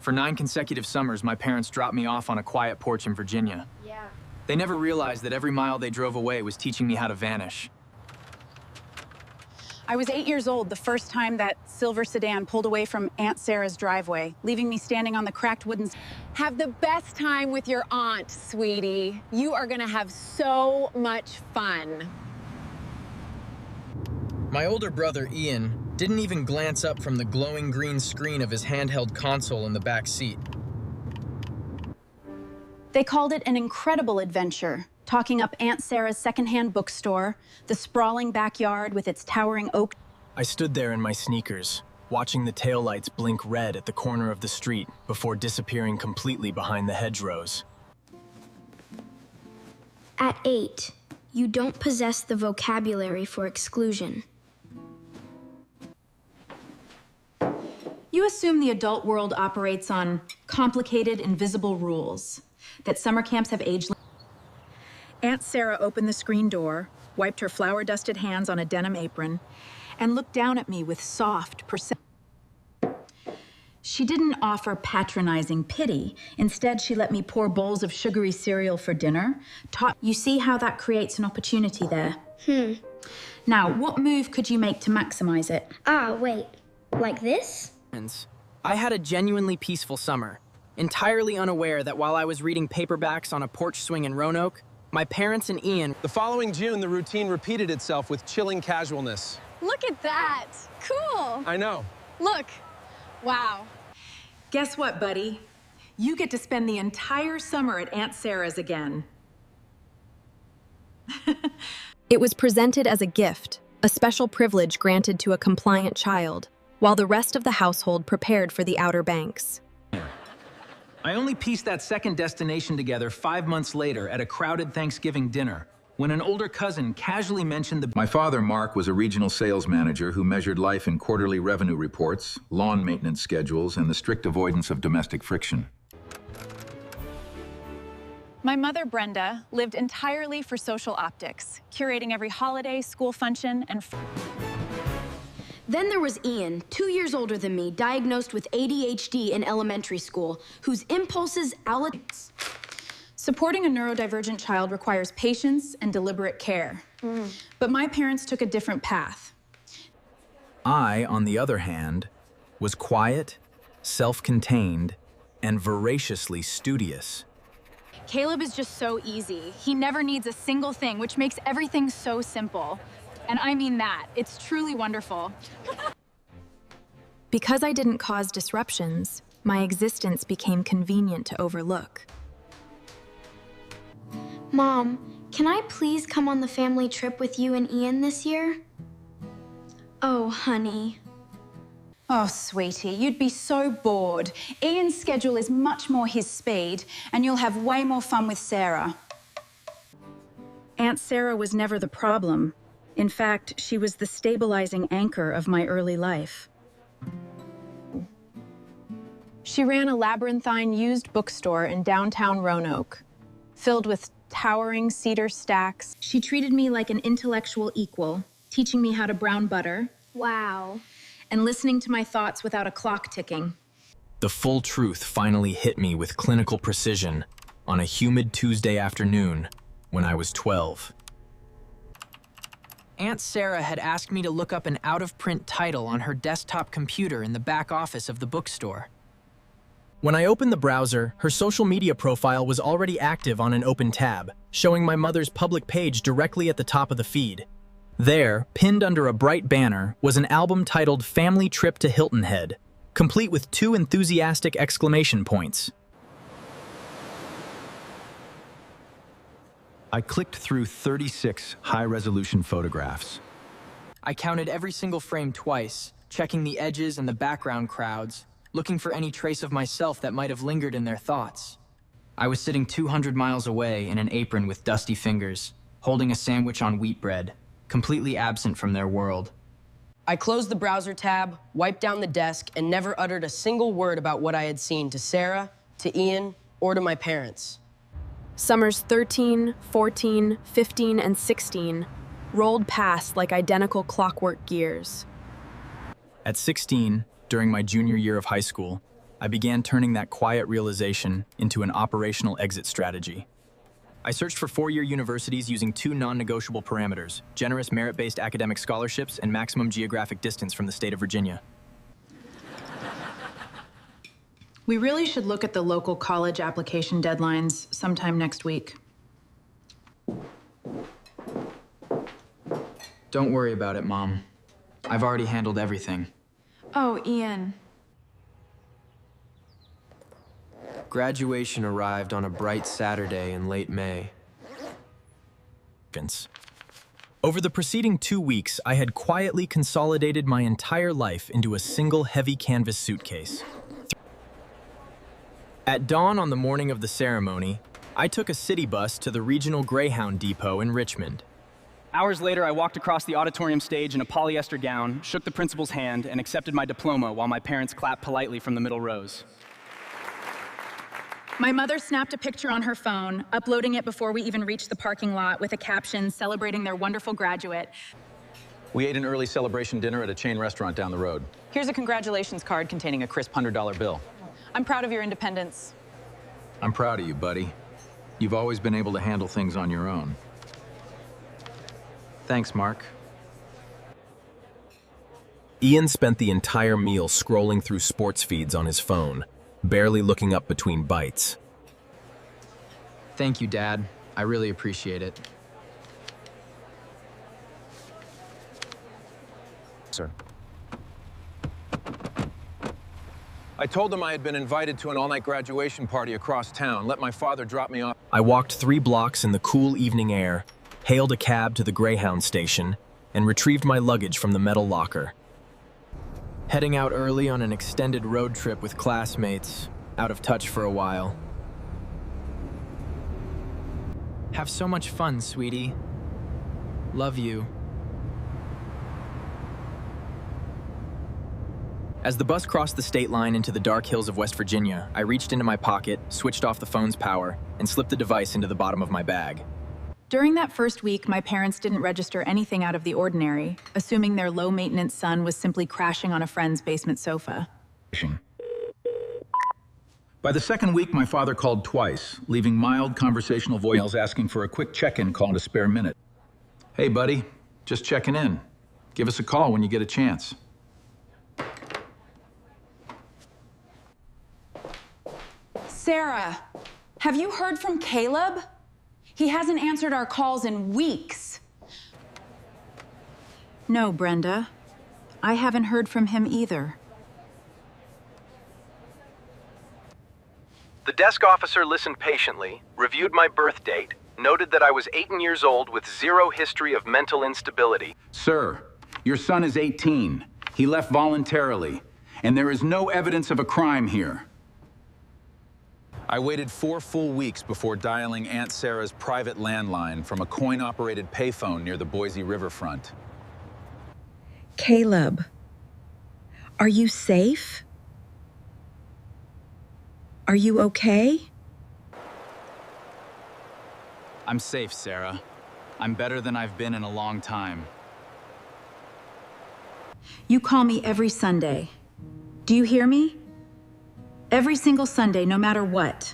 For 9 consecutive summers, my parents dropped me off on a quiet porch in Virginia. Yeah. They never realized that every mile they drove away was teaching me how to vanish. I was 8 years old the first time that silver sedan pulled away from Aunt Sarah's driveway, leaving me standing on the cracked wooden... Have the best time with your aunt, sweetie. You are gonna have so much fun. My older brother, Ian, didn't even glance up from the glowing green screen of his handheld console in the back seat. They called it an incredible adventure, talking up Aunt Sarah's secondhand bookstore, the sprawling backyard with its towering oak... I stood there in my sneakers, watching the taillights blink red at the corner of the street before disappearing completely behind the hedgerows. At 8, you don't possess the vocabulary for exclusion. You assume the adult world operates on complicated, invisible rules, that summer camps have age... Aunt Sarah opened the screen door, wiped her flour-dusted hands on a denim apron, and looked down at me with soft, She didn't offer patronizing pity. Instead, she let me pour bowls of sugary cereal for dinner. You see how that creates an opportunity there? Now, what move could you make to maximize it? Ah, wait. Like this? I had a genuinely peaceful summer, entirely unaware that while I was reading paperbacks on a porch swing in Roanoke, my parents and Ian... The following June, the routine repeated itself with chilling casualness. Look at that. Cool. I know. Look. Wow. Guess what, buddy? You get to spend the entire summer at Aunt Sarah's again. It was presented as a gift, a special privilege granted to a compliant child, while the rest of the household prepared for the Outer Banks. I only pieced that second destination together 5 months later at a crowded Thanksgiving dinner, when an older cousin casually mentioned My father, Mark, was a regional sales manager who measured life in quarterly revenue reports, lawn maintenance schedules, and the strict avoidance of domestic friction. My mother, Brenda, lived entirely for social optics, curating every holiday, school function, and... Then there was Ian, 2 years older than me, diagnosed with ADHD in elementary school, whose impulses Supporting a neurodivergent child requires patience and deliberate care. But my parents took a different path. I, on the other hand, was quiet, self-contained, and voraciously studious. Caleb is just so easy. He never needs a single thing, which makes everything so simple. And I mean that. It's truly wonderful. Because I didn't cause disruptions, my existence became convenient to overlook. Mom, can I please come on the family trip with you and Ian this year? Oh, honey. Oh, sweetie, you'd be so bored. Ian's schedule is much more his speed, and you'll have way more fun with Sarah. Aunt Sarah was never the problem. In fact, she was the stabilizing anchor of my early life. She ran a labyrinthine used bookstore in downtown Roanoke, filled with towering cedar stacks. She treated me like an intellectual equal, teaching me how to brown butter. Wow. And listening to my thoughts without a clock ticking. The full truth finally hit me with clinical precision on a humid Tuesday afternoon when I was 12. Aunt Sarah had asked me to look up an out-of-print title on her desktop computer in the back office of the bookstore. When I opened the browser, her social media profile was already active on an open tab, showing my mother's public page directly at the top of the feed. There, pinned under a bright banner, was an album titled Family Trip to Hilton Head, complete with 2 enthusiastic exclamation points. I clicked through 36 high-resolution photographs. I counted every single frame twice, checking the edges and the background crowds, looking for any trace of myself that might have lingered in their thoughts. I was sitting 200 miles away in an apron with dusty fingers, holding a sandwich on wheat bread, completely absent from their world. I closed the browser tab, wiped down the desk, and never uttered a single word about what I had seen to Sarah, to Ian, or to my parents. Summers 13, 14, 15, and 16 rolled past like identical clockwork gears. At 16, during my junior year of high school, I began turning that quiet realization into an operational exit strategy. I searched for four-year universities using two non-negotiable parameters: generous merit-based academic scholarships and maximum geographic distance from the state of Virginia. We really should look at the local college application deadlines sometime next week. Don't worry about it, Mom. I've already handled everything. Oh, Ian. Graduation arrived on a bright Saturday in late May. Over the preceding 2 weeks, I had quietly consolidated my entire life into a single heavy canvas suitcase. At dawn on the morning of the ceremony, I took a city bus to the regional Greyhound depot in Richmond. Hours later, I walked across the auditorium stage in a polyester gown, shook the principal's hand, and accepted my diploma while my parents clapped politely from the middle rows. My mother snapped a picture on her phone, uploading it before we even reached the parking lot with a caption celebrating their wonderful graduate. We ate an early celebration dinner at a chain restaurant down the road. Here's a congratulations card containing a crisp $100 bill. I'm proud of your independence. I'm proud of you, buddy. You've always been able to handle things on your own. Thanks, Mark. Ian spent the entire meal scrolling through sports feeds on his phone, barely looking up between bites. Thank you, Dad. I really appreciate it. Sir. I told him I had been invited to an all-night graduation party across town. Let my father drop me off. I walked 3 blocks in the cool evening air, hailed a cab to the Greyhound station, and retrieved my luggage from the metal locker. Heading out early on an extended road trip with classmates, out of touch for a while. Have so much fun, sweetie. Love you. As the bus crossed the state line into the dark hills of West Virginia, I reached into my pocket, switched off the phone's power, and slipped the device into the bottom of my bag. During that first week, my parents didn't register anything out of the ordinary, assuming their low-maintenance son was simply crashing on a friend's basement sofa. By the second week, my father called twice, leaving mild conversational voicemails asking for a quick check-in call to spare minute. Hey, buddy, just checking in. Give us a call when you get a chance. Sarah, have you heard from Caleb? He hasn't answered our calls in weeks. No, Brenda. I haven't heard from him either. The desk officer listened patiently, reviewed my birth date, noted that I was 18 years old with zero history of mental instability. Sir, your son is 18. He left voluntarily, and there is no evidence of a crime here. I waited 4 full weeks before dialing Aunt Sarah's private landline from a coin-operated payphone near the Boise riverfront. Caleb, are you safe? Are you okay? I'm safe, Sarah. I'm better than I've been in a long time. You call me every Sunday. Do you hear me? Every single Sunday, no matter what.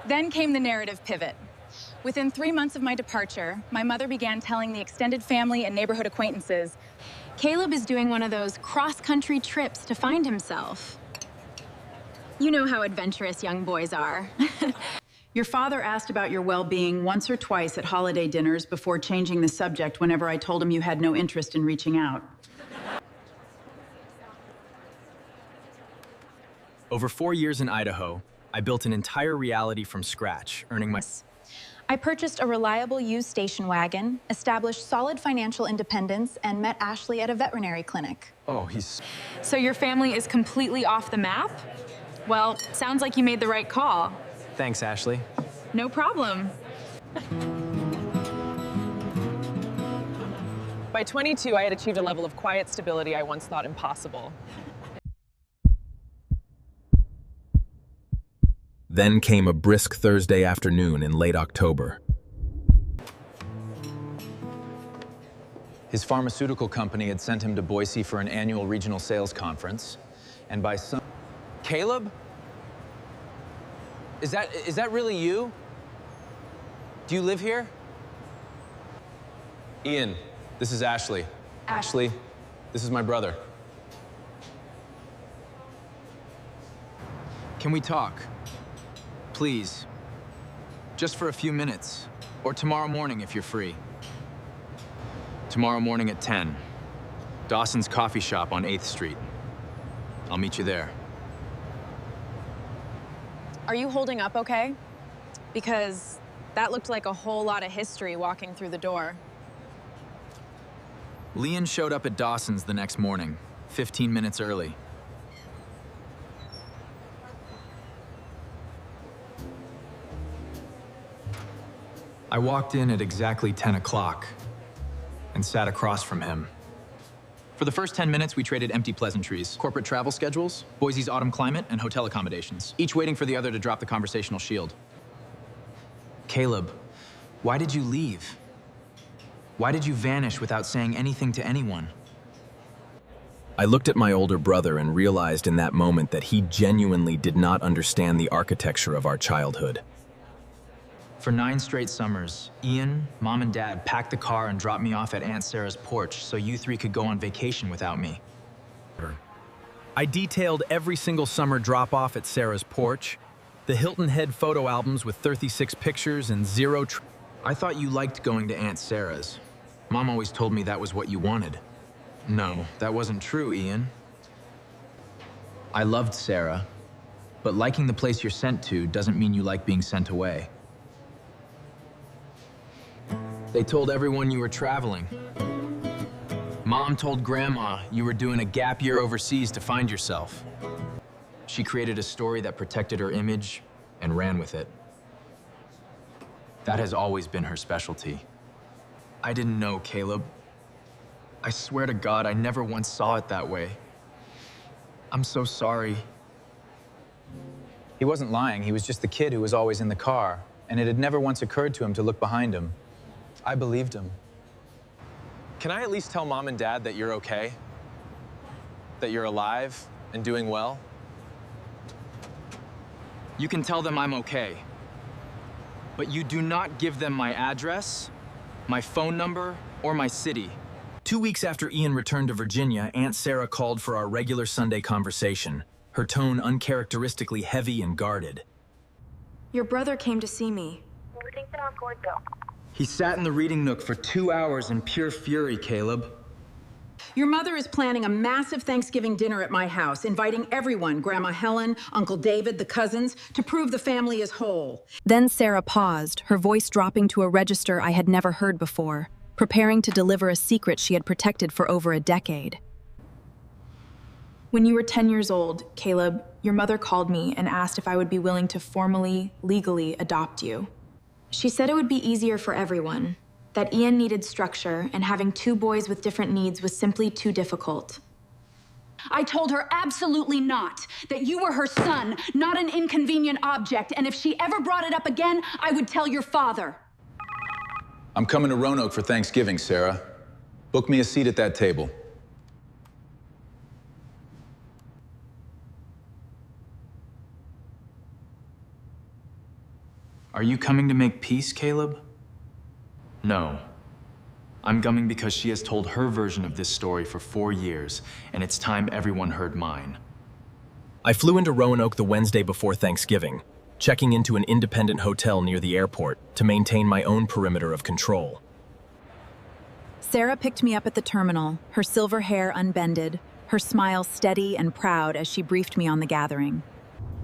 Then came the narrative pivot. Within 3 months of my departure, my mother began telling the extended family and neighborhood acquaintances, Caleb is doing one of those cross-country trips to find himself. You know how adventurous young boys are. Your father asked about your well-being once or twice at holiday dinners before changing the subject whenever I told him you had no interest in reaching out. Over 4 years in Idaho, I built an entire reality from scratch, earning my... I purchased a reliable used station wagon, established solid financial independence, and met Ashley at a veterinary clinic. Oh, he's... So your family is completely off the map? Well, sounds like you made the right call. Thanks, Ashley. No problem. By 22, I had achieved a level of quiet stability I once thought impossible. Then came a brisk Thursday afternoon in late October. His pharmaceutical company had sent him to Boise for an annual regional sales conference. And by some... Caleb? Is that really you? Do you live here? Ian, this is Ashley. Ashley, this is my brother. Can we talk? Please. Just for a few minutes. Or tomorrow morning if you're free. Tomorrow morning at 10. Dawson's Coffee Shop on 8th Street. I'll meet you there. Are you holding up okay? Because that looked like a whole lot of history walking through the door. Leon showed up at Dawson's the next morning, 15 minutes early. I walked in at exactly 10 o'clock and sat across from him. For the first 10 minutes, we traded empty pleasantries, corporate travel schedules, Boise's autumn climate, and hotel accommodations, each waiting for the other to drop the conversational shield. Caleb, why did you leave? Why did you vanish without saying anything to anyone? I looked at my older brother and realized in that moment that he genuinely did not understand the architecture of our childhood. For 9 straight summers, Ian, Mom, and Dad packed the car and dropped me off at Aunt Sarah's porch so you 3 could go on vacation without me. I detailed every single summer drop-off at Sarah's porch, the Hilton Head photo albums with 36 pictures and 0 I thought you liked going to Aunt Sarah's. Mom always told me that was what you wanted. No, that wasn't true, Ian. I loved Sarah, but liking the place you're sent to doesn't mean you like being sent away. They told everyone you were traveling. Mom told Grandma you were doing a gap year overseas to find yourself. She created a story that protected her image and ran with it. That has always been her specialty. I didn't know, Caleb. I swear to God, I never once saw it that way. I'm so sorry. He wasn't lying. He was just the kid who was always in the car, and it had never once occurred to him to look behind him. I believed him. Can I at least tell Mom and Dad that you're okay? That you're alive and doing well? You can tell them I'm okay. But you do not give them my address, my phone number, or my city. 2 weeks after Ian returned to Virginia, Aunt Sarah called for our regular Sunday conversation, her tone uncharacteristically heavy and guarded. Your brother came to see me. He sat in the reading nook for 2 hours in pure fury, Caleb. Your mother is planning a massive Thanksgiving dinner at my house, inviting everyone, Grandma Helen, Uncle David, the cousins, to prove the family is whole. Then Sarah paused, her voice dropping to a register I had never heard before, preparing to deliver a secret she had protected for over a decade. When you were 10 years old, Caleb, your mother called me and asked if I would be willing to formally, legally adopt you. She said it would be easier for everyone, that Ian needed structure and having 2 boys with different needs was simply too difficult. I told her absolutely not, that you were her son, not an inconvenient object, and if she ever brought it up again, I would tell your father. I'm coming to Roanoke for Thanksgiving, Sarah. Book me a seat at that table. Are you coming to make peace, Caleb? No. I'm coming because she has told her version of this story for 4 years, and it's time everyone heard mine. I flew into Roanoke the Wednesday before Thanksgiving, checking into an independent hotel near the airport to maintain my own perimeter of control. Sarah picked me up at the terminal, her silver hair unbended, her smile steady and proud as she briefed me on the gathering.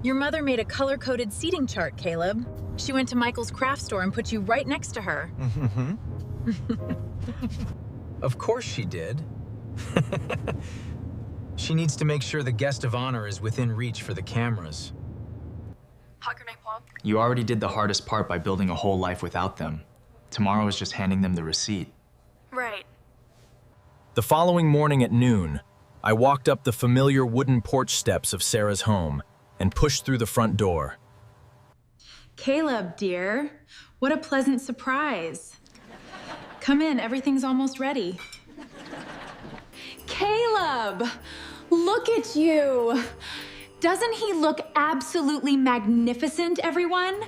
Your mother made a color-coded seating chart, Caleb. She went to Michael's craft store and put you right next to her. Of course she did. She needs to make sure the guest of honor is within reach for the cameras. You already did the hardest part by building a whole life without them. Tomorrow is just handing them the receipt. Right. The following morning at noon, I walked up the familiar wooden porch steps of Sarah's home and pushed through the front door. Caleb, dear, what a pleasant surprise. Come in, everything's almost ready. Caleb! Look at you. Doesn't he look absolutely magnificent, everyone?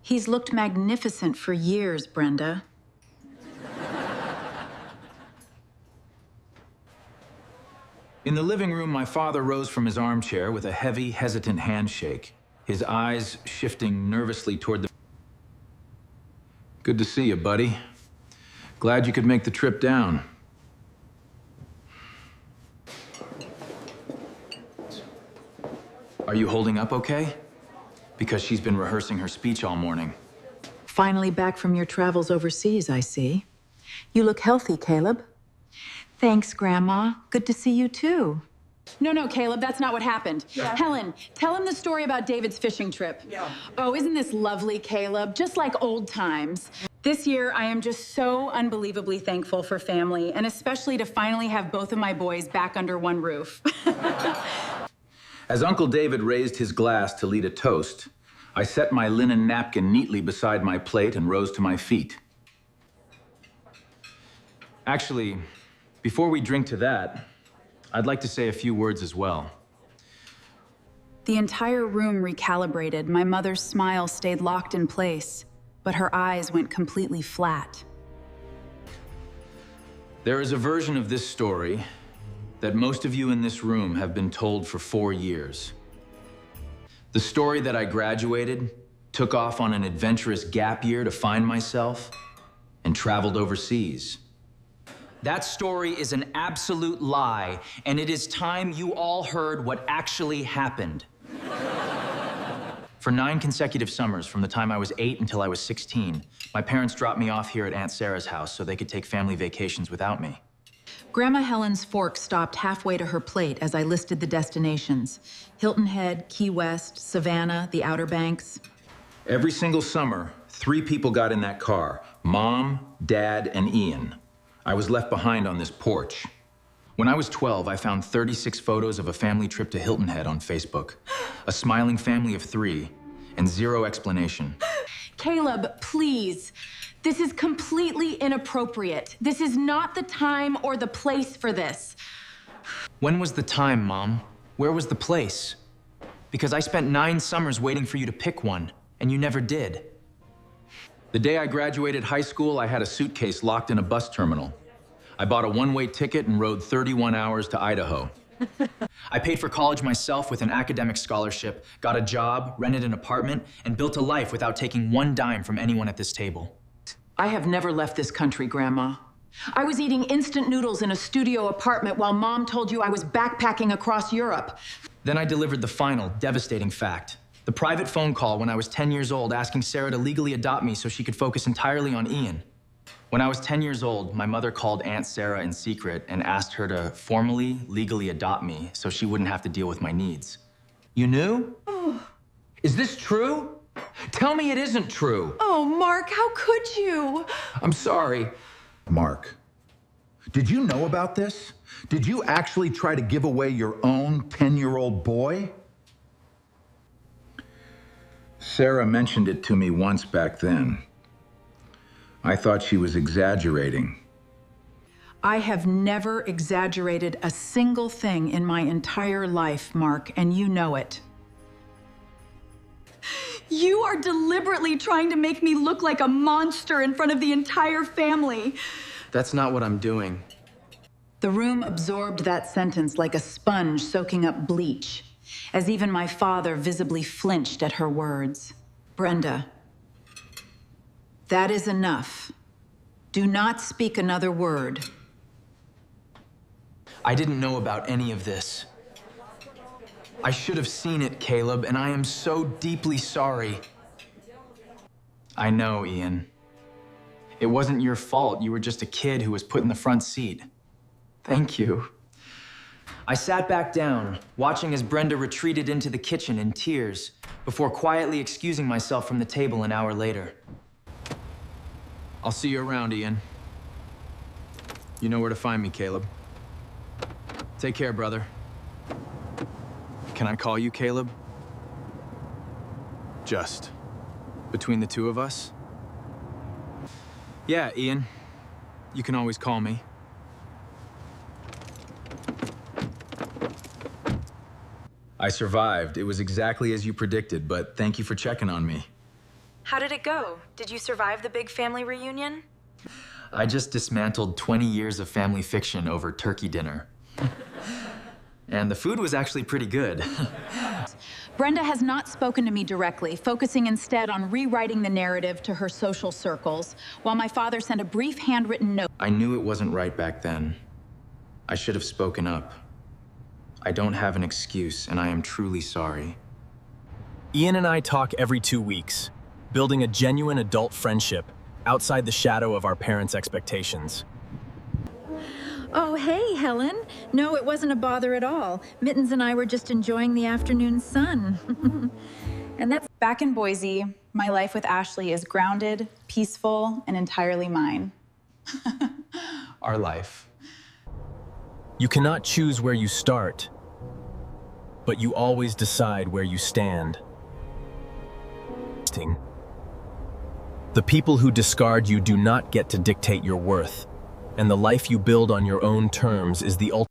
He's looked magnificent for years, Brenda. In the living room, my father rose from his armchair with a heavy, hesitant handshake, his eyes shifting nervously toward the... Good to see you, buddy. Glad you could make the trip down. Are you holding up okay? Because she's been rehearsing her speech all morning. Finally back from your travels overseas, I see. You look healthy, Caleb. Thanks, Grandma. Good to see you, too. No, Caleb, that's not what happened. Yeah. Helen, tell him the story about David's fishing trip. Yeah. Oh, isn't this lovely, Caleb? Just like old times. This year, I am just so unbelievably thankful for family, and especially to finally have both of my boys back under one roof. As Uncle David raised his glass to lead a toast, I set my linen napkin neatly beside my plate and rose to my feet. Actually, before we drink to that, I'd like to say a few words as well. The entire room recalibrated. My mother's smile stayed locked in place, but her eyes went completely flat. There is a version of this story that most of you in this room have been told for 4 years. The story that I graduated, took off on an adventurous gap year to find myself, and traveled overseas. That story is an absolute lie, and it is time you all heard what actually happened. For 9 consecutive summers, from the time I was 8 until I was 16, my parents dropped me off here at Aunt Sarah's house so they could take family vacations without me. Grandma Helen's fork stopped halfway to her plate as I listed the destinations. Hilton Head, Key West, Savannah, the Outer Banks. Every single summer, 3 people got in that car: Mom, Dad, and Ian. I was left behind on this porch. When I was 12, I found 36 photos of a family trip to Hilton Head on Facebook. A smiling family of 3, and 0 explanation. Caleb, please. This is completely inappropriate. This is not the time or the place for this. When was the time, Mom? Where was the place? Because I spent 9 summers waiting for you to pick one, and you never did. The day I graduated high school, I had a suitcase locked in a bus terminal. I bought a one-way ticket and rode 31 hours to Idaho. I paid for college myself with an academic scholarship, got a job, rented an apartment, and built a life without taking 1 dime from anyone at this table. I have never left this country, Grandma. I was eating instant noodles in a studio apartment while Mom told you I was backpacking across Europe. Then I delivered the final, devastating fact. The private phone call when I was 10 years old asking Sarah to legally adopt me so she could focus entirely on Ian. When I was 10 years old, my mother called Aunt Sarah in secret and asked her to formally, legally adopt me so she wouldn't have to deal with my needs. You knew? Oh. Is this true? Tell me it isn't true. Oh, Mark, how could you? I'm sorry. Mark, did you know about this? Did you actually try to give away your own 10-year-old boy? Sarah mentioned it to me once back then. I thought she was exaggerating. I have never exaggerated a single thing in my entire life, Mark, and you know it. You are deliberately trying to make me look like a monster in front of the entire family. That's not what I'm doing. The room absorbed that sentence like a sponge soaking up bleach, as even my father visibly flinched at her words. Brenda, that is enough. Do not speak another word. I didn't know about any of this. I should have seen it, Caleb, and I am so deeply sorry. I know, Ian. It wasn't your fault. You were just a kid who was put in the front seat. Thank you. I sat back down, watching as Brenda retreated into the kitchen in tears, before quietly excusing myself from the table an hour later. I'll see you around, Ian. You know where to find me, Caleb. Take care, brother. Can I call you Caleb? Just between the two of us? Yeah, Ian. You can always call me. I survived. It was exactly as you predicted, but thank you for checking on me. How did it go? Did you survive the big family reunion? I just dismantled 20 years of family fiction over turkey dinner. And the food was actually pretty good. Brenda has not spoken to me directly, focusing instead on rewriting the narrative to her social circles, while my father sent a brief handwritten note. I knew it wasn't right back then. I should have spoken up. I don't have an excuse, and I am truly sorry. Ian and I talk every 2 weeks, building a genuine adult friendship outside the shadow of our parents' expectations. Oh, hey, Helen. No, it wasn't a bother at all. Mittens and I were just enjoying the afternoon sun. And that's back in Boise. My life with Ashley is grounded, peaceful, and entirely mine. Our life. You cannot choose where you start, but you always decide where you stand. The people who discard you do not get to dictate your worth, and the life you build on your own terms is the ultimate.